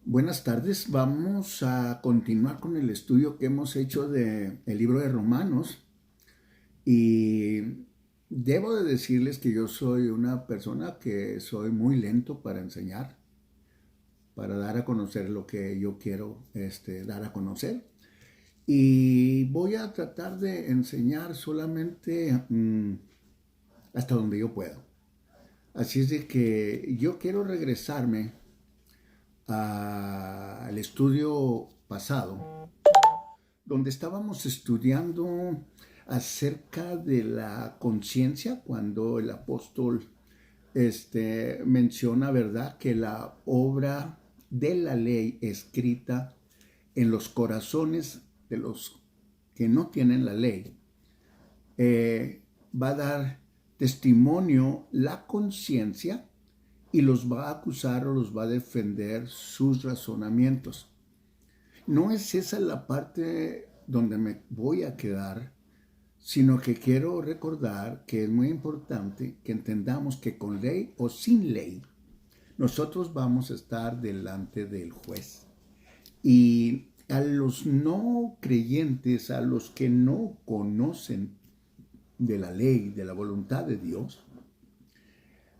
Buenas tardes, vamos a continuar con el estudio que hemos hecho del libro de Romanos y debo de decirles que yo soy una persona que soy muy lento para enseñar, para dar a conocer lo que yo quiero dar a conocer y voy a tratar de enseñar solamente hasta donde yo puedo. Así es de que yo quiero regresarme al estudio pasado donde estábamos estudiando acerca de la conciencia cuando el apóstol menciona, ¿verdad?, que la obra de la ley escrita en los corazones de los que no tienen la ley va a dar testimonio la conciencia y los va a acusar o los va a defender sus razonamientos. No es esa la parte donde me voy a quedar, sino que quiero recordar que es muy importante que entendamos que con ley o sin ley, nosotros vamos a estar delante del juez. Y a los no creyentes, a los que no conocen de la ley, de la voluntad de Dios,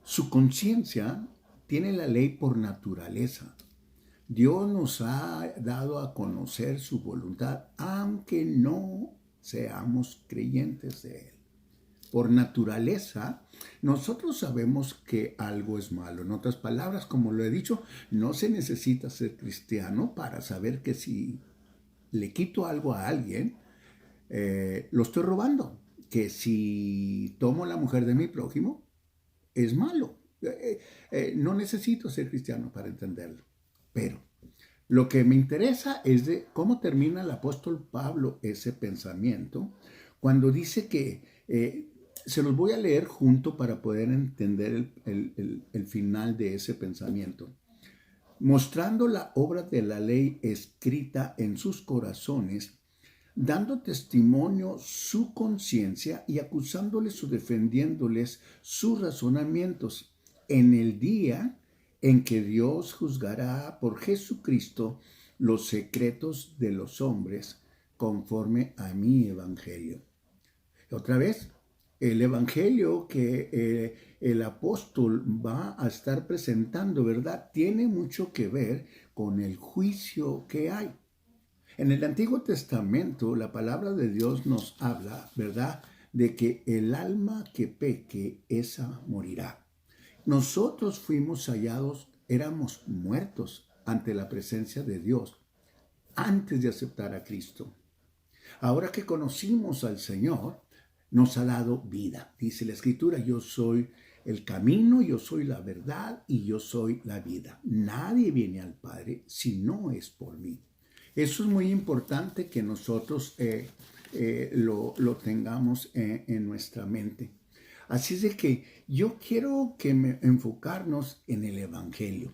su conciencia tiene la ley por naturaleza. Dios nos ha dado a conocer su voluntad, aunque no seamos creyentes de Él. Por naturaleza, nosotros sabemos que algo es malo. En otras palabras, como lo he dicho, no se necesita ser cristiano para saber que si le quito algo a alguien, lo estoy robando. Que si tomo la mujer de mi prójimo, es malo. No necesito ser cristiano para entenderlo. Pero lo que me interesa es de cómo termina el apóstol Pablo ese pensamiento cuando dice que, se los voy a leer junto para poder entender el final de ese pensamiento. Mostrando la obra de la ley escrita en sus corazones, dando testimonio su conciencia y acusándoles o defendiéndoles sus razonamientos en el día en que Dios juzgará por Jesucristo los secretos de los hombres conforme a mi evangelio. Otra vez, el evangelio que el apóstol va a estar presentando, ¿verdad?, tiene mucho que ver con el juicio que hay. En el Antiguo Testamento, la palabra de Dios nos habla, ¿verdad?, de que el alma que peque, esa morirá. Nosotros fuimos hallados, éramos muertos ante la presencia de Dios antes de aceptar a Cristo. Ahora que conocimos al Señor, nos ha dado vida. Dice la Escritura, yo soy el camino, yo soy la verdad y yo soy la vida. Nadie viene al Padre si no es por mí. Eso es muy importante que nosotros lo tengamos en nuestra mente. Así es de que yo quiero enfocarnos en el Evangelio.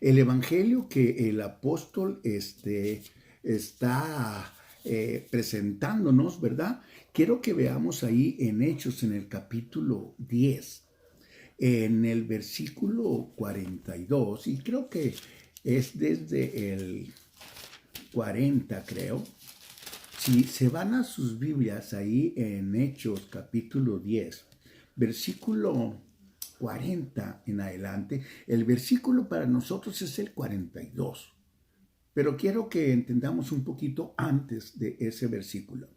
El Evangelio que el apóstol está presentándonos, ¿verdad? Quiero que veamos ahí en Hechos, en el capítulo 10, en el versículo 42, y creo que es desde el 40, creo. Si se van a sus Biblias ahí en Hechos capítulo 10, versículo 40 en adelante, el versículo para nosotros es el 42. Pero quiero que entendamos un poquito antes de ese versículo.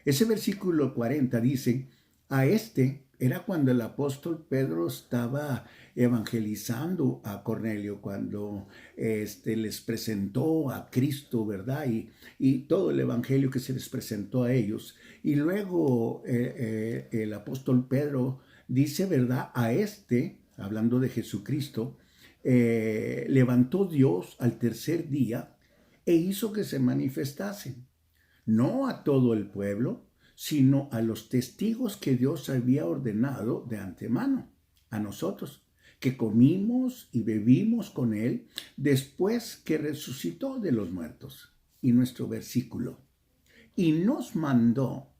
Ese versículo 40 dice, a este era cuando el apóstol Pedro estaba evangelizando a Cornelio, cuando les presentó a Cristo, ¿verdad? Y todo el evangelio que se les presentó a ellos. Y luego el apóstol Pedro dice, ¿verdad? A este, hablando de Jesucristo, levantó Dios al tercer día e hizo que se manifestasen, no a todo el pueblo, sino a los testigos que Dios había ordenado de antemano, a nosotros, que comimos y bebimos con Él después que resucitó de los muertos. Y nuestro versículo, y nos mandó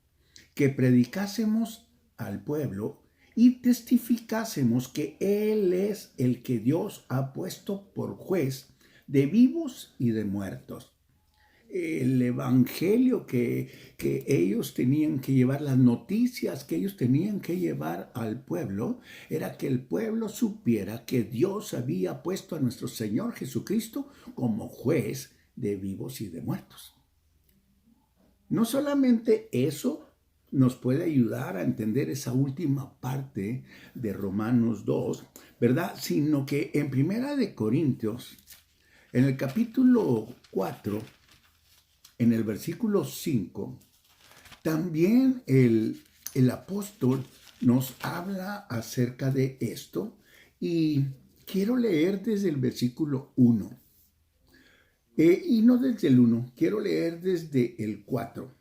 que predicásemos al pueblo y testificásemos que Él es el que Dios ha puesto por juez de vivos y de muertos. El evangelio que ellos tenían que llevar, las noticias que ellos tenían que llevar al pueblo, era que el pueblo supiera que Dios había puesto a nuestro Señor Jesucristo como juez de vivos y de muertos. No solamente eso nos puede ayudar a entender esa última parte de Romanos 2, ¿verdad? Sino que en Primera de Corintios, en el capítulo 4, en el versículo 5, también el apóstol nos habla acerca de esto y quiero leer desde el versículo 1. Y no desde el 1, quiero leer desde el 4.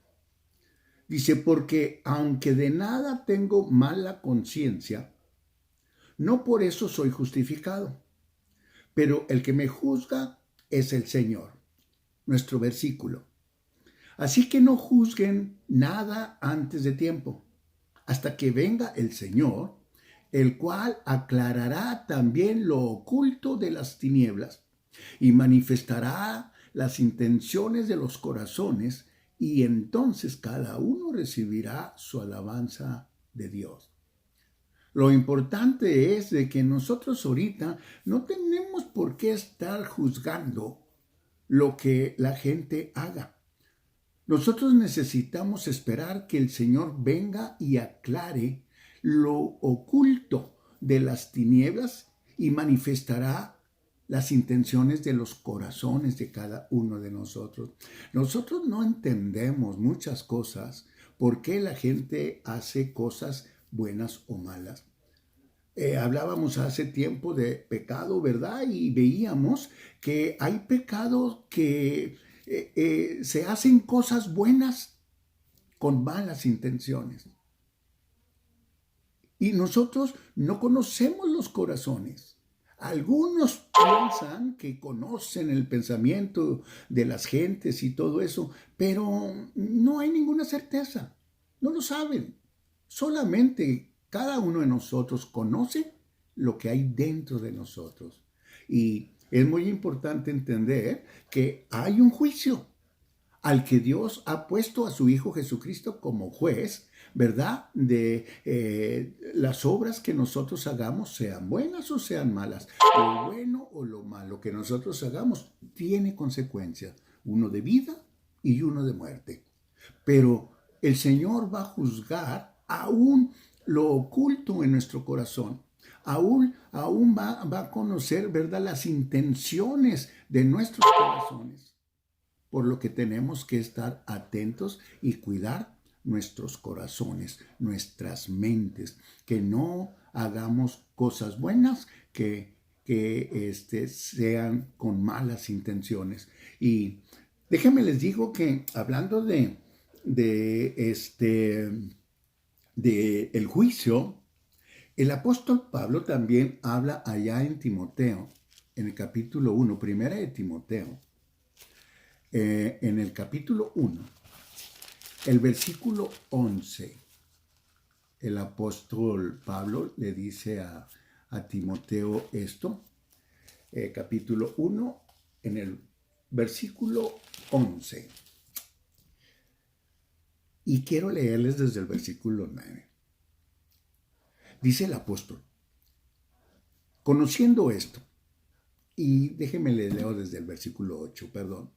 Dice, porque aunque de nada tengo mala conciencia, no por eso soy justificado, pero el que me juzga es el Señor. Nuestro versículo. Así que no juzguen nada antes de tiempo, hasta que venga el Señor, el cual aclarará también lo oculto de las tinieblas y manifestará las intenciones de los corazones, y entonces cada uno recibirá su alabanza de Dios. Lo importante es de que nosotros ahorita no tenemos por qué estar juzgando lo que la gente haga. Nosotros necesitamos esperar que el Señor venga y aclare lo oculto de las tinieblas y manifestará las intenciones de los corazones de cada uno de nosotros. Nosotros no entendemos muchas cosas, por qué la gente hace cosas buenas o malas. Hablábamos hace tiempo de pecado, ¿verdad? Y veíamos que hay pecados que se hacen cosas buenas con malas intenciones. Y nosotros no conocemos los corazones. Algunos piensan que conocen el pensamiento de las gentes y todo eso, pero no hay ninguna certeza. No lo saben. Solamente cada uno de nosotros conoce lo que hay dentro de nosotros. Y es muy importante entender que hay un juicio al que Dios ha puesto a su Hijo Jesucristo como juez, ¿verdad? De las obras que nosotros hagamos, sean buenas o sean malas, lo bueno o lo malo que nosotros hagamos tiene consecuencias, uno de vida y uno de muerte. Pero el Señor va a juzgar aún lo oculto en nuestro corazón. Aún va a conocer, ¿verdad?, las intenciones de nuestros corazones. Por lo que tenemos que estar atentos y cuidar nuestros corazones, nuestras mentes, que no hagamos cosas buenas que sean con malas intenciones. Y déjenme les digo que hablando de el juicio, el apóstol Pablo también habla allá en Timoteo, en el capítulo 1, primera de Timoteo, en el capítulo 1, el versículo 11, el apóstol Pablo le dice a Timoteo esto, capítulo 1, en el versículo 11. Y quiero leerles desde el versículo 9. Dice el apóstol, conociendo esto, y déjenme leo desde el versículo 8, perdón.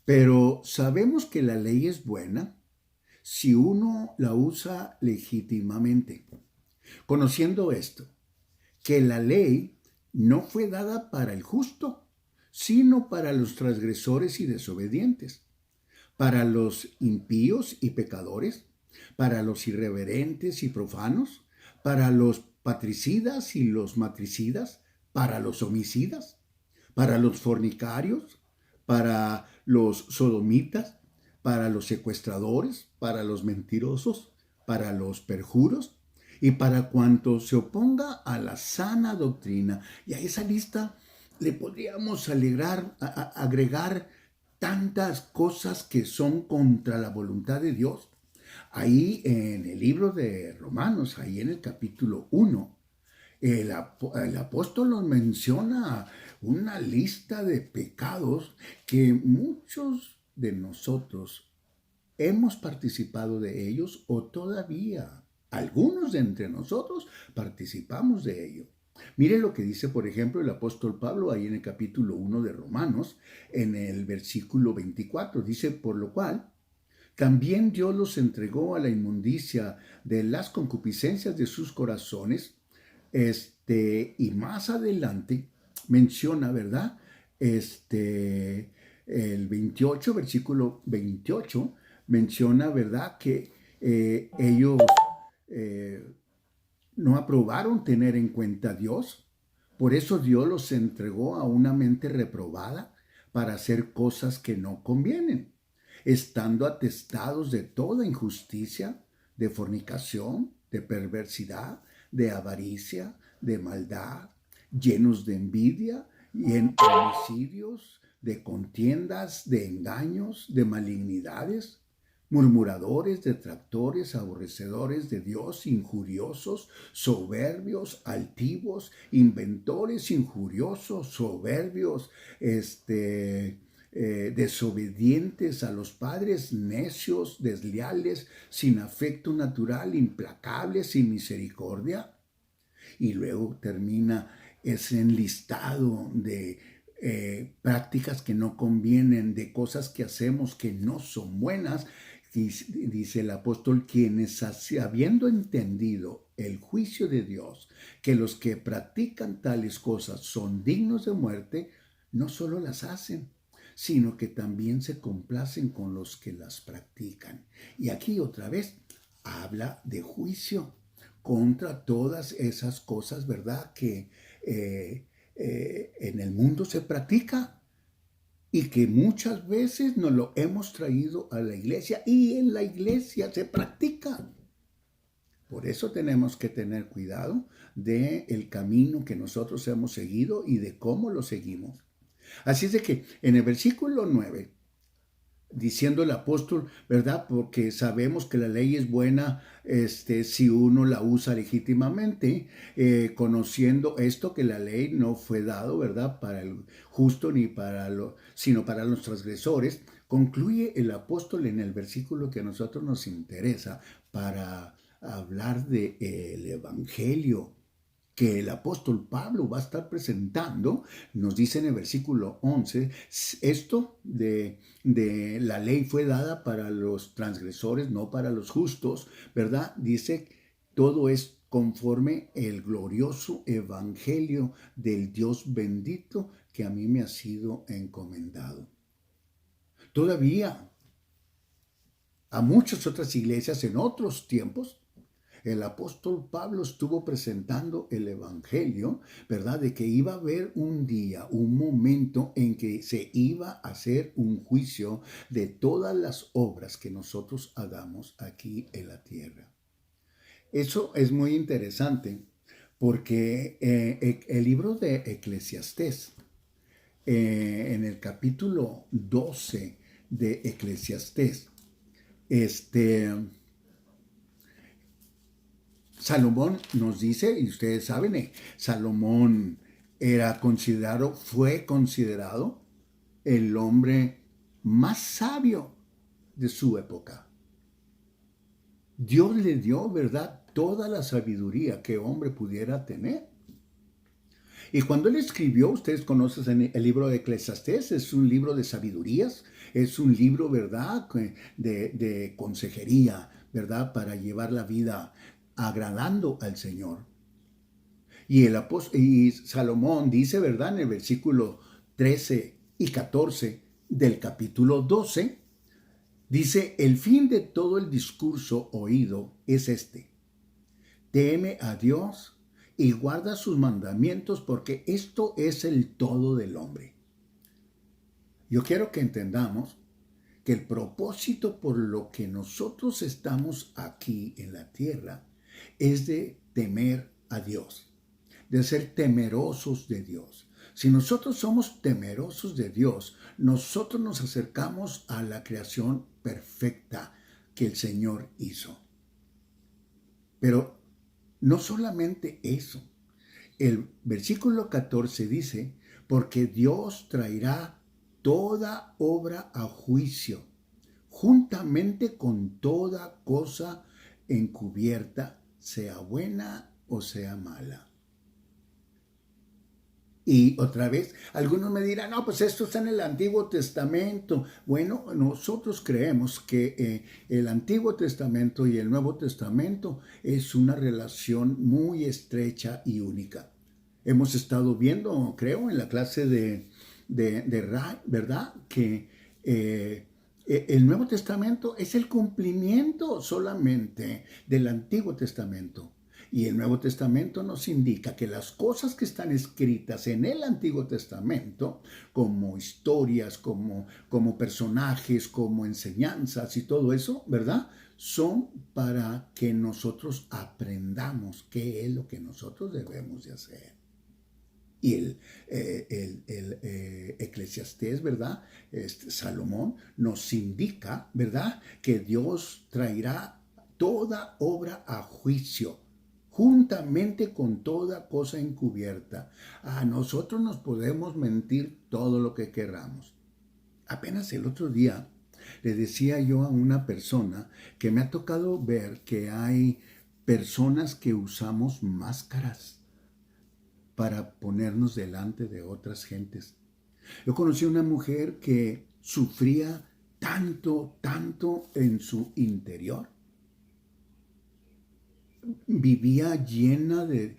Pero sabemos que la ley es buena si uno la usa legítimamente. Conociendo esto, que la ley no fue dada para el justo, sino para los transgresores y desobedientes, para los impíos y pecadores, para los irreverentes y profanos, para los patricidas y los matricidas, para los homicidas, para los fornicarios, para los sodomitas, para los secuestradores, para los mentirosos, para los perjuros y para cuanto se oponga a la sana doctrina. Y a esa lista le podríamos agregar tantas cosas que son contra la voluntad de Dios. Ahí en el libro de Romanos, ahí en el capítulo 1, el apóstol nos menciona una lista de pecados que muchos de nosotros hemos participado de ellos o todavía algunos de entre nosotros participamos de ello. Mire lo que dice, por ejemplo, el apóstol Pablo ahí en el capítulo 1 de Romanos, en el versículo 24. Dice, por lo cual, también Dios los entregó a la inmundicia de las concupiscencias de sus corazones. Y más adelante menciona, ¿verdad? El 28, versículo 28, menciona, ¿verdad? Que ellos no aprobaron tener en cuenta a Dios. Por eso Dios los entregó a una mente reprobada para hacer cosas que no convienen, estando atestados de toda injusticia, de fornicación, de perversidad, de avaricia, de maldad, llenos de envidia y en homicidios, de contiendas, de engaños, de malignidades, murmuradores, detractores, aborrecedores de Dios, injuriosos, soberbios, altivos, inventores, injuriosos, soberbios, desobedientes a los padres, necios, desleales, sin afecto natural, implacables, sin misericordia. Y luego termina ese enlistado de prácticas que no convienen, de cosas que hacemos que no son buenas. Dice el apóstol, quienes habiendo entendido el juicio de Dios, que los que practican tales cosas son dignos de muerte, no solo las hacen, sino que también se complacen con los que las practican. Y aquí otra vez habla de juicio contra todas esas cosas, ¿verdad? Que en el mundo se practica y que muchas veces nos lo hemos traído a la iglesia y en la iglesia se practica. Por eso tenemos que tener cuidado del camino que nosotros hemos seguido y de cómo lo seguimos. Así es de que en el versículo 9, diciendo el apóstol, ¿verdad? Porque sabemos que la ley es buena si uno la usa legítimamente, conociendo esto que la ley no fue dado, ¿verdad? Para el justo ni sino para los transgresores. Concluye el apóstol en el versículo que a nosotros nos interesa para hablar del evangelio que el apóstol Pablo va a estar presentando. Nos dice en el versículo 11, esto de la ley fue dada para los transgresores, no para los justos, ¿verdad? Dice, todo es conforme el glorioso evangelio del Dios bendito que a mí me ha sido encomendado. Todavía a muchas otras iglesias en otros tiempos, el apóstol Pablo estuvo presentando el evangelio, ¿verdad? De que iba a haber un día, un momento en que se iba a hacer un juicio de todas las obras que nosotros hagamos aquí en la tierra. Eso es muy interesante porque el libro de Eclesiastés, en el capítulo 12 de Eclesiastés, Salomón nos dice, y ustedes saben, Salomón fue considerado el hombre más sabio de su época. Dios le dio, ¿verdad?, toda la sabiduría que hombre pudiera tener. Y cuando él escribió, ustedes conocen el libro de Eclesiastés, es un libro de sabidurías, es un libro, ¿verdad?, de consejería, ¿verdad?, para llevar la vida agradando al Señor. Y Salomón dice, ¿verdad?, en el versículo 13 y 14 del capítulo 12, dice, el fin de todo el discurso oído es este: teme a Dios y guarda sus mandamientos, porque esto es el todo del hombre. Yo quiero que entendamos que el propósito por lo que nosotros estamos aquí en la tierra es de temer a Dios, de ser temerosos de Dios. Si nosotros somos temerosos de Dios, nosotros nos acercamos a la creación perfecta que el Señor hizo. Pero no solamente eso. El versículo 14 dice, porque Dios traerá toda obra a juicio, juntamente con toda cosa encubierta, sea buena o sea mala. Y otra vez, algunos me dirán, no, pues esto está en el Antiguo Testamento. Bueno, nosotros creemos que el Antiguo Testamento y el Nuevo Testamento es una relación muy estrecha y única. Hemos estado viendo, creo, en la clase de Ra, ¿verdad? Que el Nuevo Testamento es el cumplimiento solamente del Antiguo Testamento. Y el Nuevo Testamento nos indica que las cosas que están escritas en el Antiguo Testamento, como historias, como personajes, como enseñanzas y todo eso, ¿verdad? Son para que nosotros aprendamos qué es lo que nosotros debemos de hacer. Y el Eclesiastés, ¿verdad? Salomón nos indica, ¿verdad? Que Dios traerá toda obra a juicio, juntamente con toda cosa encubierta. A nosotros nos podemos mentir todo lo que queramos. Apenas el otro día le decía yo a una persona que me ha tocado ver que hay personas que usamos máscaras para ponernos delante de otras gentes. Yo conocí a una mujer que sufría tanto en su interior. Vivía llena de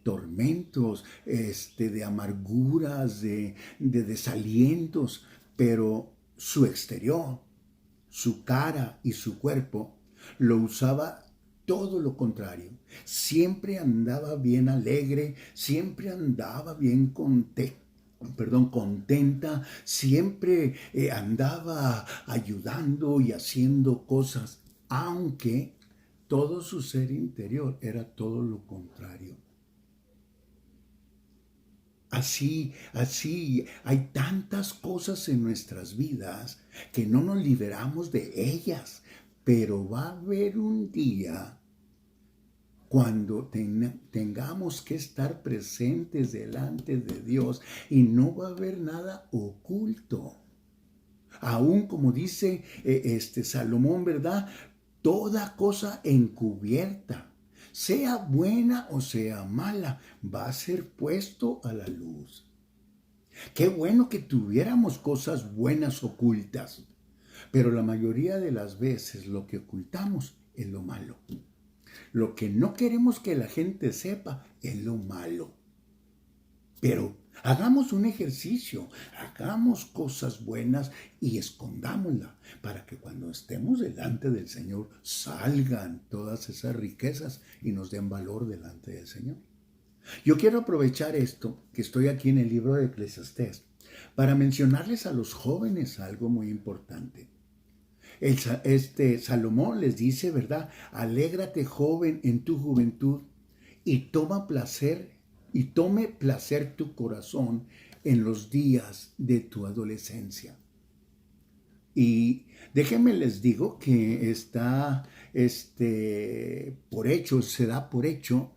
tormentos, de amarguras, de desalientos, pero su exterior, su cara y su cuerpo lo usaba todo lo contrario. Siempre andaba bien alegre, siempre andaba bien contenta, siempre andaba ayudando y haciendo cosas, aunque todo su ser interior era todo lo contrario. Así, hay tantas cosas en nuestras vidas que no nos liberamos de ellas, pero va a haber un día cuando tengamos que estar presentes delante de Dios y no va a haber nada oculto. Aún como dice Salomón, ¿verdad? Toda cosa encubierta, sea buena o sea mala, va a ser puesto a la luz. Qué bueno que tuviéramos cosas buenas ocultas, pero la mayoría de las veces lo que ocultamos es lo malo. Lo que no queremos que la gente sepa es lo malo. Pero hagamos un ejercicio, hagamos cosas buenas y escondámosla para que cuando estemos delante del Señor salgan todas esas riquezas y nos den valor delante del Señor. Yo quiero aprovechar esto, que estoy aquí en el libro de Eclesiastés, para mencionarles a los jóvenes algo muy importante. Salomón les dice, ¿verdad? Alégrate, joven, en tu juventud y tome placer tu corazón en los días de tu adolescencia. Y déjenme les digo que está se da por hecho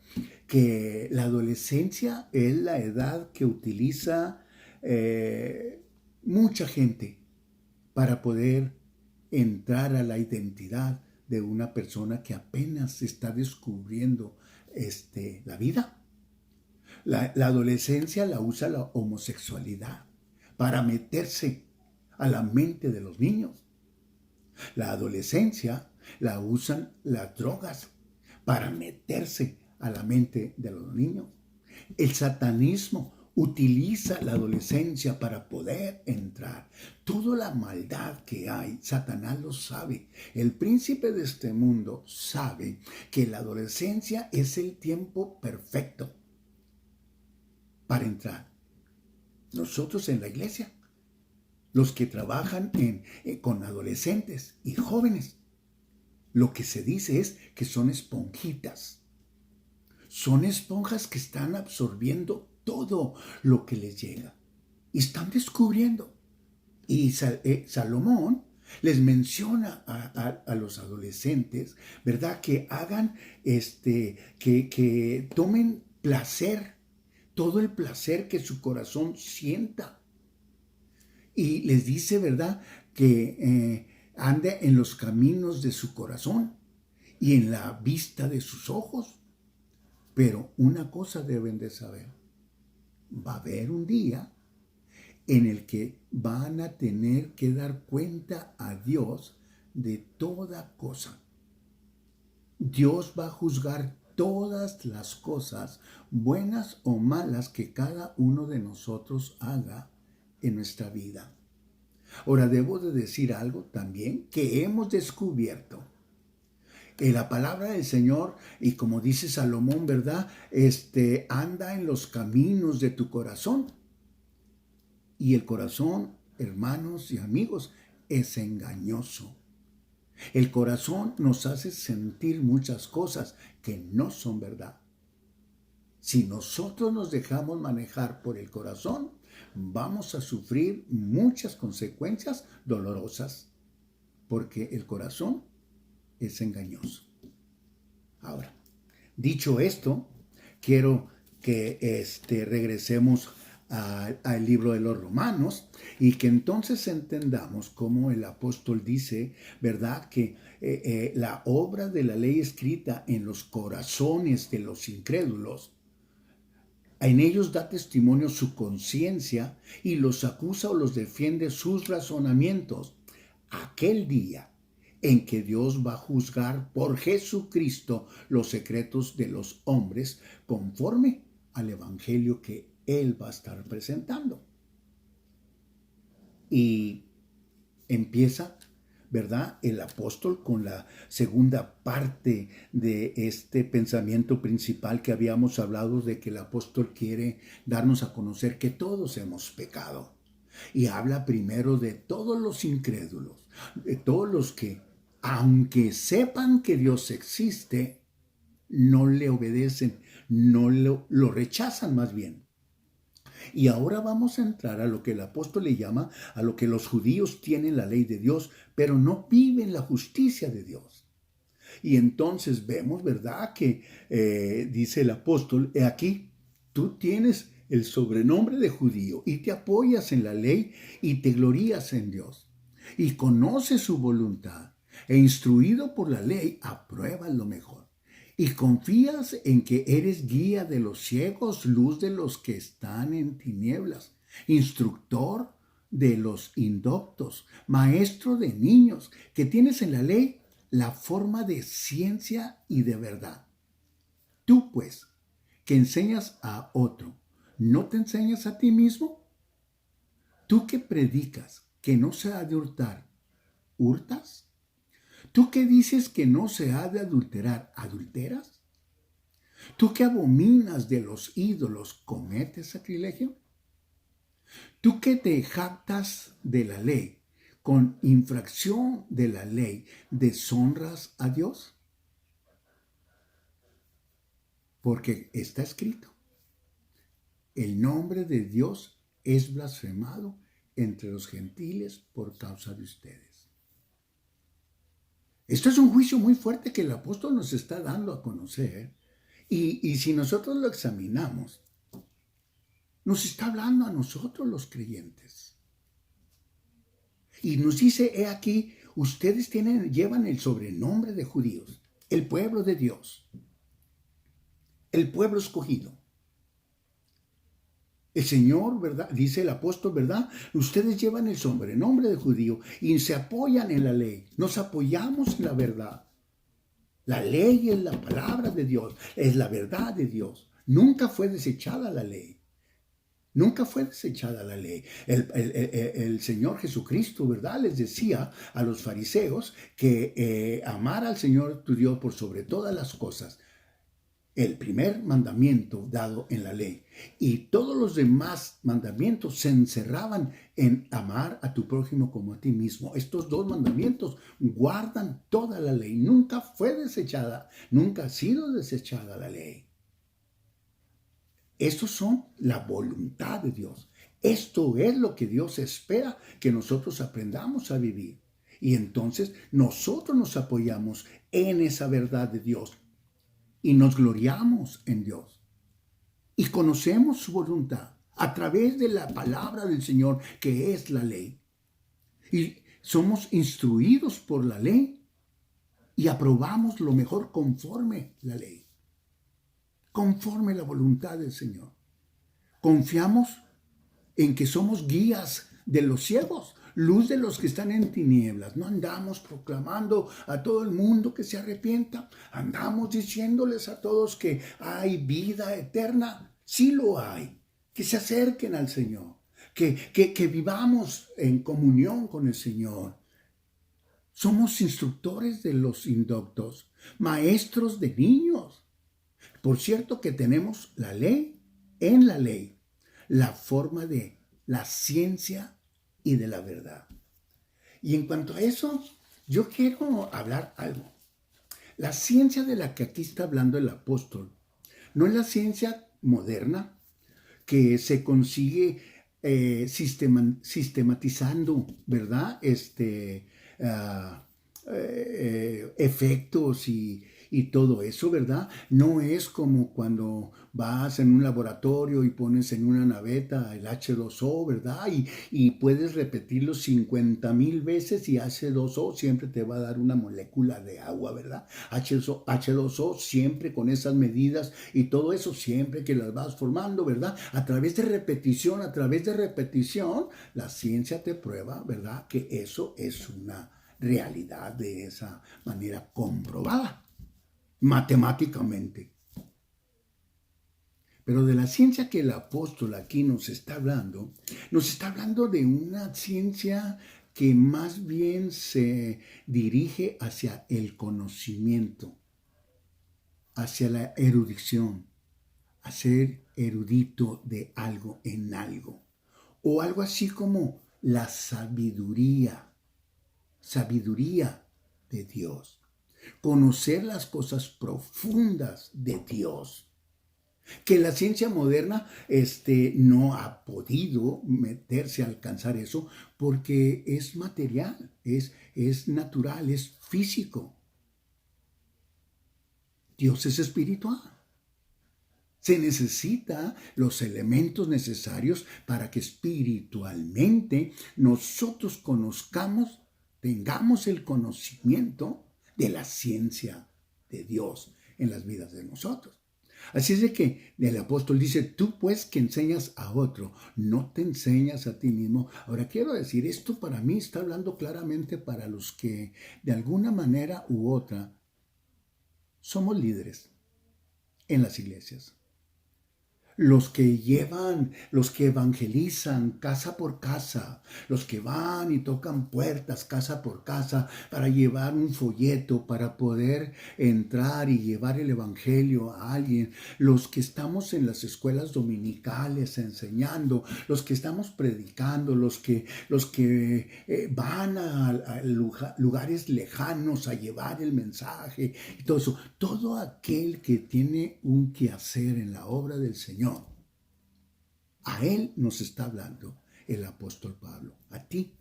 que la adolescencia es la edad que utiliza mucha gente para poder entrar a la identidad de una persona que apenas está descubriendo la vida. La adolescencia la usa la homosexualidad para meterse a la mente de los niños. La adolescencia la usan las drogas para meterse a la mente de los niños. El satanismo utiliza la adolescencia para poder entrar. Toda la maldad que hay, Satanás lo sabe. El príncipe de este mundo sabe que la adolescencia es el tiempo perfecto para entrar. Nosotros en la iglesia, los que trabajan con adolescentes y jóvenes, lo que se dice es que son esponjitas. Son esponjas que están absorbiendo todo lo que les llega y están descubriendo. Y Salomón les menciona a los adolescentes, ¿verdad? Que hagan, que tomen placer todo el placer que su corazón sienta. Y les dice, ¿verdad?, que ande en los caminos de su corazón y en la vista de sus ojos. Pero una cosa deben de saber, va a haber un día en el que van a tener que dar cuenta a Dios de toda cosa. Dios va a juzgar todas las cosas, buenas o malas, que cada uno de nosotros haga en nuestra vida. Ahora, debo de decir algo también que hemos descubierto. La palabra del Señor, y como dice Salomón, ¿verdad? Anda en los caminos de tu corazón. Y el corazón, hermanos y amigos, es engañoso. El corazón nos hace sentir muchas cosas que no son verdad. Si nosotros nos dejamos manejar por el corazón, vamos a sufrir muchas consecuencias dolorosas, porque el corazón es engañoso. Ahora, dicho esto, quiero que regresemos al libro de los Romanos y que entonces entendamos cómo el apóstol dice, ¿verdad?, que la obra de la ley escrita en los corazones de los incrédulos, en ellos da testimonio su conciencia y los acusa o los defiende sus razonamientos. Aquel día en que Dios va a juzgar por Jesucristo los secretos de los hombres conforme al evangelio que Él va a estar presentando. Y empieza, ¿verdad?, el apóstol con la segunda parte de este pensamiento principal que habíamos hablado, de que el apóstol quiere darnos a conocer que todos hemos pecado. Y habla primero de todos los incrédulos, de todos los que, aunque sepan que Dios existe, no le obedecen, no lo rechazan más bien. Y ahora vamos a entrar a lo que el apóstol le llama, a lo que los judíos tienen la ley de Dios, pero no viven la justicia de Dios. Y entonces vemos, ¿verdad?, que dice el apóstol, aquí tú tienes el sobrenombre de judío y te apoyas en la ley y te glorías en Dios y conoces su voluntad e instruido por la ley apruebas lo mejor y confías en que eres guía de los ciegos, luz de los que están en tinieblas, instructor de los indoctos, maestro de niños, que tienes en la ley la forma de ciencia y de verdad. Tú, pues, que enseñas a otro, ¿no te enseñas a ti mismo? Tú que predicas que no se ha de hurtar, ¿hurtas? ¿Tú que dices que no se ha de adulterar, adulteras? ¿Tú que abominas de los ídolos, cometes sacrilegio? ¿Tú que te jactas de la ley, con infracción de la ley, deshonras a Dios? Porque está escrito, el nombre de Dios es blasfemado entre los gentiles por causa de ustedes. Esto es un juicio muy fuerte que el apóstol nos está dando a conocer. Y si nosotros lo examinamos, nos está hablando a nosotros los creyentes. Y nos dice, he aquí, ustedes llevan el sobrenombre de judíos, el pueblo de Dios, el pueblo escogido. El Señor, ¿verdad?, dice el apóstol, ¿verdad?, ustedes llevan el sobrenombre de judío y se apoyan en la ley. Nos apoyamos en la verdad. La ley es la palabra de Dios, es la verdad de Dios. Nunca fue desechada la ley. Nunca fue desechada la ley. El Señor Jesucristo, ¿verdad?, les decía a los fariseos que amar al Señor tu Dios por sobre todas las cosas. El primer mandamiento dado en la ley. Y todos los demás mandamientos se encerraban en amar a tu prójimo como a ti mismo. Estos dos mandamientos guardan toda la ley. Nunca fue desechada, nunca ha sido desechada la ley. Estos son la voluntad de Dios. Esto es lo que Dios espera que nosotros aprendamos a vivir. Y entonces nosotros nos apoyamos en esa verdad de Dios y nos gloriamos en Dios. y conocemos su voluntad a través de la palabra del Señor, que es la ley. Y somos instruidos por la ley y aprobamos lo mejor conforme la ley, conforme la voluntad del Señor. Confiamos en que somos guías de los ciegos, luz de los que están en tinieblas. No andamos proclamando a todo el mundo que se arrepienta. Andamos diciéndoles a todos que hay vida eterna. Sí lo hay. Que se acerquen al Señor. Que vivamos en comunión con el Señor. Somos instructores de los indoctos, maestros de niños. Por cierto que tenemos la ley en la ley, la forma de la ciencia y de la verdad. Y en cuanto a eso, yo quiero hablar algo. La ciencia de la que aquí está hablando el apóstol no es la ciencia moderna que se consigue sistematizando, ¿verdad? Efectos y todo eso, ¿verdad? No es como cuando vas en un laboratorio y pones en una naveta el H2O, ¿verdad? Y puedes repetirlo 50,000 veces y H2O siempre te va a dar una molécula de agua, ¿verdad? H2O siempre con esas medidas y todo eso siempre que las vas formando, ¿verdad? A través de repetición, la ciencia te prueba, ¿verdad? Que eso es una realidad de esa manera comprobada matemáticamente. Pero de la ciencia que el apóstol aquí nos está hablando de una ciencia que más bien se dirige hacia el conocimiento, hacia la erudición, a ser erudito de algo en algo, o algo así como la sabiduría de Dios. Conocer las cosas profundas de Dios, que la ciencia moderna no ha podido meterse a alcanzar eso porque es material, es natural, es físico. Dios es espiritual. Se necesitan los elementos necesarios para que espiritualmente nosotros conozcamos, tengamos el conocimiento de la ciencia de Dios en las vidas de nosotros. Así es de que el apóstol dice, tú pues que enseñas a otro, no te enseñas a ti mismo. Ahora quiero decir, esto para mí está hablando claramente para los que de alguna manera u otra somos líderes en las iglesias. Los que llevan, los que evangelizan casa por casa, los que van y tocan puertas casa por casa para llevar un folleto, para poder entrar y llevar el evangelio a alguien, los que estamos en las escuelas dominicales enseñando, los que estamos predicando, los que van a lugares lejanos a llevar el mensaje y todo eso, todo aquel que tiene un quehacer en la obra del Señor. A él nos está hablando el apóstol Pablo, a ti.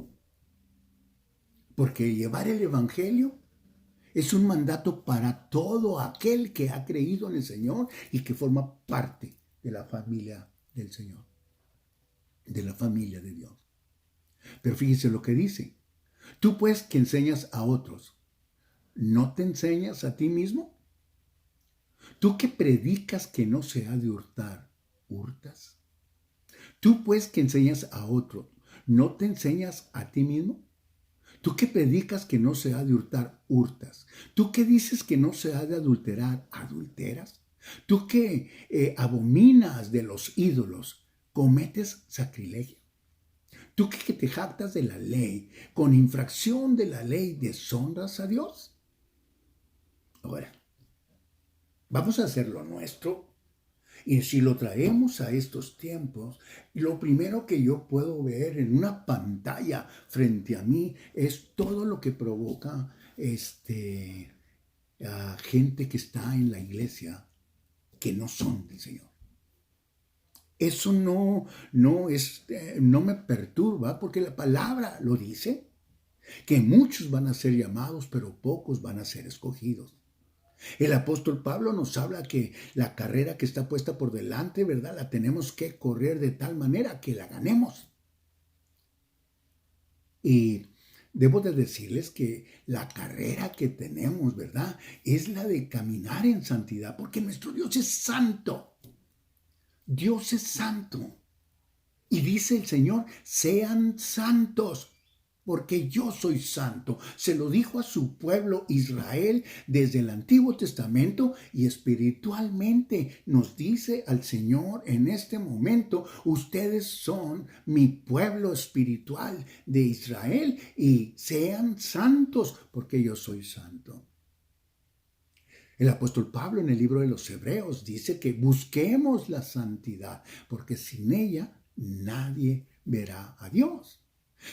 Porque llevar el evangelio es un mandato para todo aquel que ha creído en el Señor y que forma parte de la familia del Señor, de la familia de Dios. Pero fíjese lo que dice. Tú pues que enseñas a otros, ¿no te enseñas a ti mismo? Tú que predicas que no se ha de hurtar, ¿hurtas? Tú pues que enseñas a otro, ¿no te enseñas a ti mismo? Tú que predicas que no se ha de hurtar, hurtas. Tú que dices que no se ha de adulterar, adulteras. Tú que abominas de los ídolos, cometes sacrilegio. Tú que te jactas de la ley, con infracción de la ley deshonras a Dios. Ahora, vamos a hacer lo nuestro. Y si lo traemos a estos tiempos, lo primero que yo puedo ver en una pantalla frente a mí es todo lo que provoca a gente que está en la iglesia que no son del Señor. Eso no me perturba porque la palabra lo dice, que muchos van a ser llamados, pero pocos van a ser escogidos. El apóstol Pablo nos habla que la carrera que está puesta por delante, ¿verdad? La tenemos que correr de tal manera que la ganemos. Y debo de decirles que la carrera que tenemos, ¿verdad? Es la de caminar en santidad, porque nuestro Dios es santo. Dios es santo. Y dice el Señor, sean santos, porque yo soy santo. Se lo dijo a su pueblo Israel desde el Antiguo Testamento y espiritualmente nos dice al Señor en este momento, ustedes son mi pueblo espiritual de Israel y sean santos, porque yo soy santo. El apóstol Pablo en el libro de los Hebreos dice que busquemos la santidad, porque sin ella nadie verá a Dios.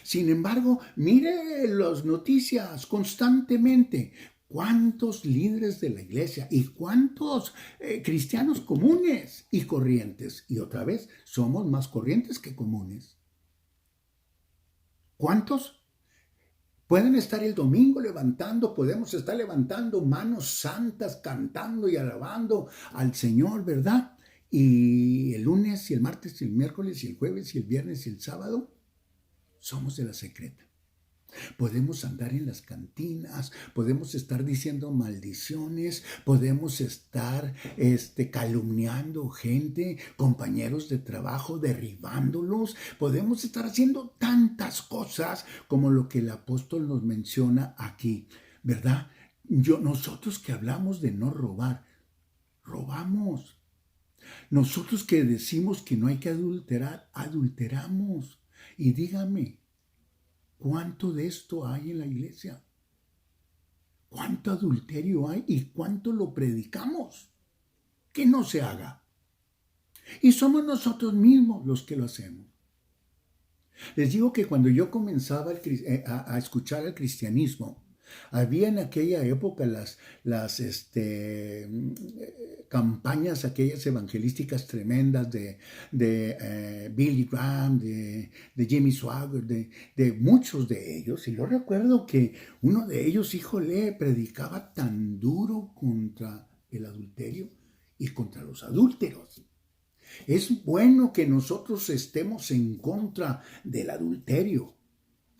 Sin embargo, mire las noticias constantemente. ¿Cuántos líderes de la iglesia y cuántos cristianos comunes y corrientes? Y otra vez, somos más corrientes que comunes. ¿Cuántos? Pueden estar el domingo levantando, podemos estar levantando manos santas, cantando y alabando al Señor, ¿verdad? Y el lunes y el martes y el miércoles y el jueves y el viernes y el sábado somos de la secreta. Podemos andar en las cantinas, podemos estar diciendo maldiciones, podemos estar calumniando gente, compañeros de trabajo, derribándolos, podemos estar haciendo tantas cosas como lo que el apóstol nos menciona aquí, ¿verdad? Nosotros que hablamos de no robar, robamos. Nosotros que decimos que no hay que adulterar, adulteramos. Y dígame, ¿cuánto de esto hay en la iglesia? ¿Cuánto adulterio hay y cuánto lo predicamos? Que no se haga. Y somos nosotros mismos los que lo hacemos. Les digo que cuando yo comenzaba a escuchar el cristianismo, había en aquella época las campañas, aquellas evangelísticas tremendas de Billy Graham, de Jimmy Swaggart, de muchos de ellos. Y yo recuerdo que uno de ellos, híjole, predicaba tan duro contra el adulterio y contra los adúlteros. Es bueno que nosotros estemos en contra del adulterio,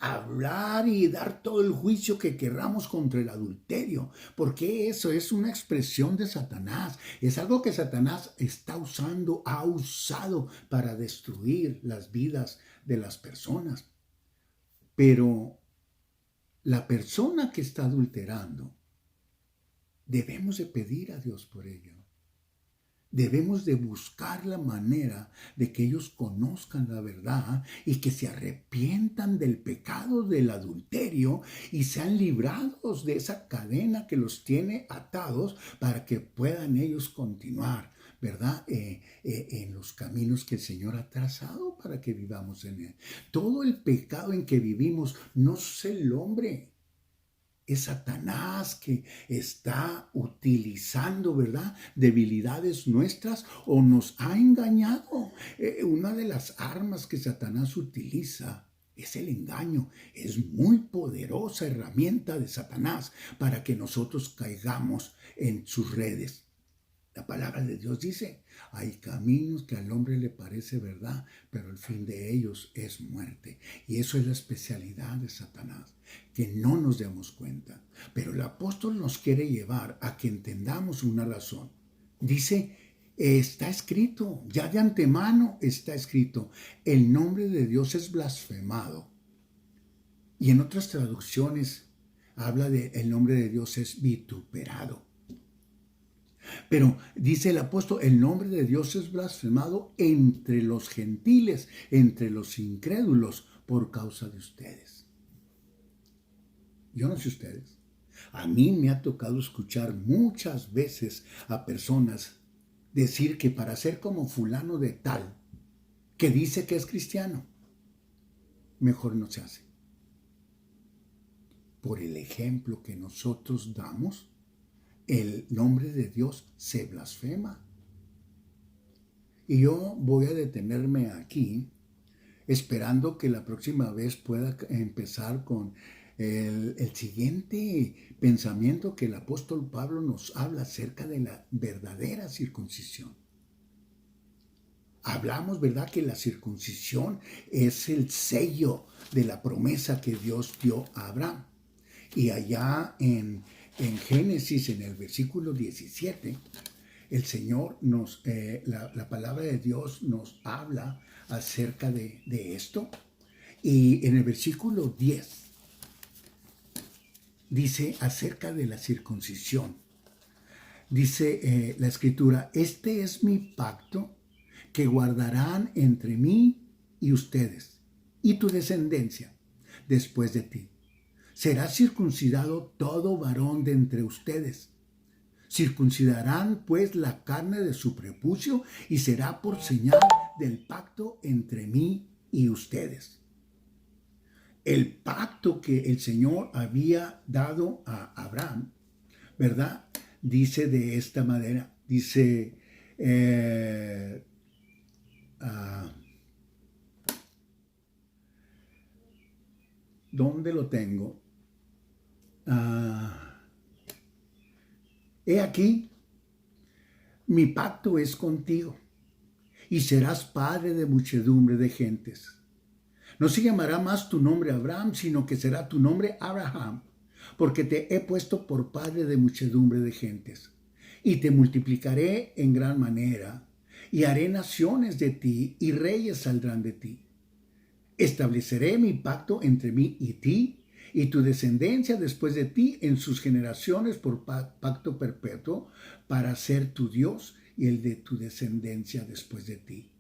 hablar y dar todo el juicio que querramos contra el adulterio, porque eso es una expresión de Satanás, es algo que Satanás está usando, ha usado para destruir las vidas de las personas. Pero la persona que está adulterando, debemos de pedir a Dios por ello. Debemos de buscar la manera de que ellos conozcan la verdad y que se arrepientan del pecado del adulterio y sean librados de esa cadena que los tiene atados para que puedan ellos continuar, ¿verdad? En los caminos que el Señor ha trazado para que vivamos en él. Todo el pecado en que vivimos no es el hombre. Es Satanás que está utilizando, ¿verdad?, debilidades nuestras o nos ha engañado. Una de las armas que Satanás utiliza es el engaño. Es muy poderosa herramienta de Satanás para que nosotros caigamos en sus redes. La palabra de Dios dice, hay caminos que al hombre le parece verdad, pero el fin de ellos es muerte. Y eso es la especialidad de Satanás, que no nos demos cuenta. Pero el apóstol nos quiere llevar a que entendamos una razón. Dice, está escrito, ya de antemano está escrito, el nombre de Dios es blasfemado. Y en otras traducciones habla de el nombre de Dios es vituperado. Pero dice el apóstol, el nombre de Dios es blasfemado entre los gentiles, entre los incrédulos, por causa de ustedes. Yo no sé ustedes. A mí me ha tocado escuchar muchas veces a personas decir que para ser como fulano de tal, que dice que es cristiano, mejor no se hace. Por el ejemplo que nosotros damos, el nombre de Dios se blasfema. Y yo voy a detenerme aquí, esperando que la próxima vez pueda empezar con El siguiente pensamiento que el apóstol Pablo nos habla acerca de la verdadera circuncisión. Hablamos, ¿verdad?, que la circuncisión es el sello de la promesa que Dios dio a Abraham. Y allá en Génesis, en el versículo 17, el Señor la palabra de Dios nos habla acerca de esto. Y en el versículo 10 dice acerca de la circuncisión. Dice la Escritura: este es mi pacto que guardarán entre mí y ustedes y tu descendencia después de ti. Será circuncidado todo varón de entre ustedes. Circuncidarán pues la carne de su prepucio y será por señal del pacto entre mí y ustedes. El pacto que el Señor había dado a Abraham, ¿verdad? Dice de esta manera, dice, ¿dónde lo tengo? He aquí, mi pacto es contigo, y serás padre de muchedumbre de gentes. No se llamará más tu nombre Abraham, sino que será tu nombre Abraham, porque te he puesto por padre de muchedumbre de gentes. Y te multiplicaré en gran manera, y haré naciones de ti, y reyes saldrán de ti. Estableceré mi pacto entre mí y ti, y tu descendencia después de ti en sus generaciones por pacto perpetuo, para ser tu Dios y el de tu descendencia después de ti.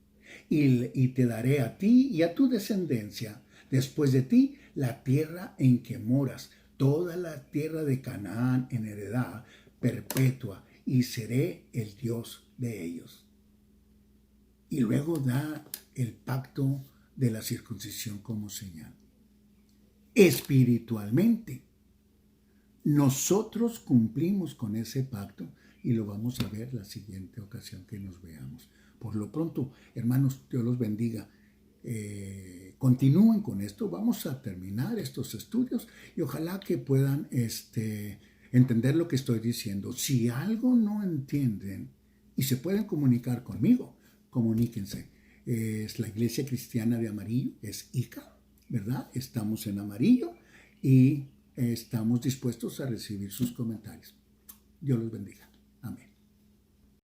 Y te daré a ti y a tu descendencia después de ti la tierra en que moras, toda la tierra de Canaán en heredad perpetua, y seré el Dios de ellos. Y luego da el pacto de la circuncisión como señal. Espiritualmente, nosotros cumplimos con ese pacto y lo vamos a ver la siguiente ocasión que nos veamos. Por lo pronto, hermanos, Dios los bendiga. Continúen con esto. Vamos a terminar estos estudios y ojalá que puedan entender lo que estoy diciendo. Si algo no entienden y se pueden comunicar conmigo, comuníquense. Es la Iglesia Cristiana de Amarillo, es ICA, ¿verdad? Estamos en Amarillo y estamos dispuestos a recibir sus comentarios. Dios los bendiga.